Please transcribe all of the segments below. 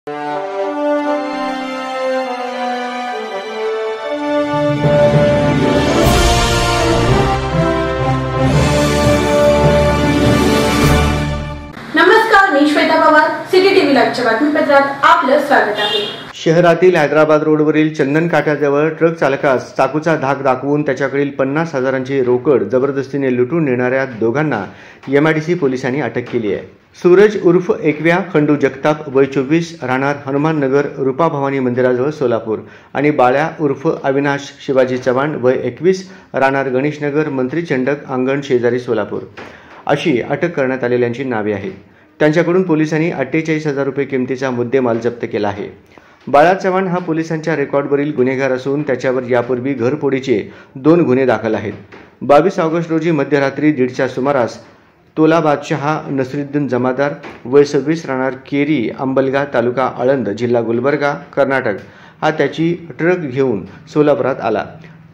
नमस्कार, मी Shweta Pawar, city TV लाईव्हच्या बातमीपत्रात आपलं स्वागत आहे। शहरातील हैदराबाद रोडवरील चंदन काठ्याजवळ ट्रक चालकास चाकूचा धाक दाखवून त्याच्याकडील 50,000ची रोकड जबरदस्तीने लुटून नेणाऱ्या दोघांना MIDC पोलिसांनी अटक केली आहे। सूरज उर्फ एकव्या खंडू जगताप वय 24 राहणार हनुमान नगर रूपा भवानी मंदिराजवळ सोलापूर आणि बाळ्या उर्फ अविनाश शिवाजी चव्हाण वय 21 राहणार गणेश नगर मंत्री चंडक अंगण शेजारी सोलापूर अशी अटक करण्यात आलेल्यांची नावे आहेत। त्यांच्याकडून पोलिसांनी 48,000 रुपये किमतीचा मुद्देमाल जप्त केला आहे। बाळा चव्हाण हा पोलिसांच्या रेकॉर्डवरील गुन्हेगार असून त्याच्यावर यापूर्वी घरफोडीचे 2 गुन्हे दाखल आहेत। 22 ऑगस्ट रोजी मध्यरात्री 1:30च्या सुमारास तोला बादशहा नसरुद्दीन जमादार वय 26 राहणार केरी अंबलगा तालुका आळंद जिल्हा गुलबर्गा कर्नाटक हा त्याची ट्रक घेऊन सोलापुरात आला।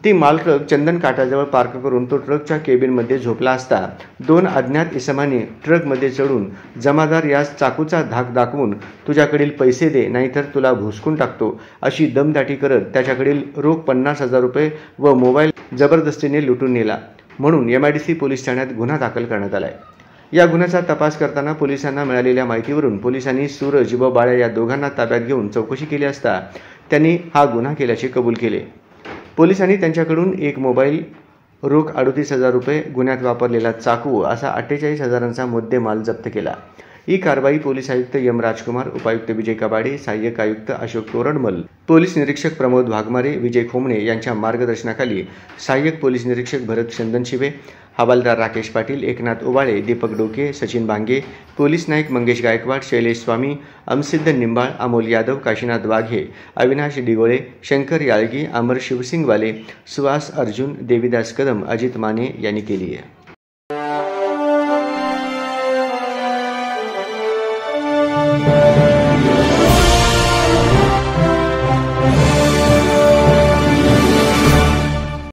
ती माल ट्रक चंदन काठाजवळ पार्क करून तो ट्रकच्या केबिनमध्ये झोपला असता 2 अज्ञात इसमांनी ट्रकमध्ये चढून जमादार यास चाकूचा धाक दाखवून तुझ्याकडील पैसे दे नाहीतर तुला भुसकून टाकतो अशी दमदाटी करत त्याच्याकडील रोख 50,000 रुपये व मोबाईल जबरदस्तीने लुटून नेला म्हणून MIDC पोलीस ठाण्यात गुन्हा दाखल करण्यात आला आहे। या गुन्ह्याचा तपास करताना पोलिसांना मिळालेल्या माहितीवरून पोलिसांनी सूरज व बाळ्या या दोघांना ताब्यात घेऊन चौकशी केली असता त्यांनी हा गुन्हा केल्याचे कबूल केले। पोलिसांनी त्यांच्याकडून एक मोबाईल, रोख 38,000 रुपये, गुन्ह्यात वापरलेला चाकू असा 48,000चा मुद्देमाल जप्त केला। ही कारवाई पोलीस आयुक्त M राजकुमार, उपायुक्त विजय कबाडे, सहाय्यक आयुक्त अशोक तोरडमल, पोलीस निरीक्षक प्रमोद वाघमारे, विजय खोमणे यांच्या मार्गदर्शनाखाली सहाय्यक पोलीस निरीक्षक भरत चंदनशिवे, हवालदार राकेश पाटील, एकनाथ उबाळे, दीपक डोके, सचिन बांगे, पोलीस नाईक मंगेश गायकवाड, शैलेश स्वामी, अमसिद्ध निंबाळ, अमोल यादव, काशीनाथ वाघे, अविनाश डिगोळे, शंकर याळगी, अमर शिवसिंगवाले, सुहास अर्जुन, देवीदास कदम, अजित माने यांनी केली आहे।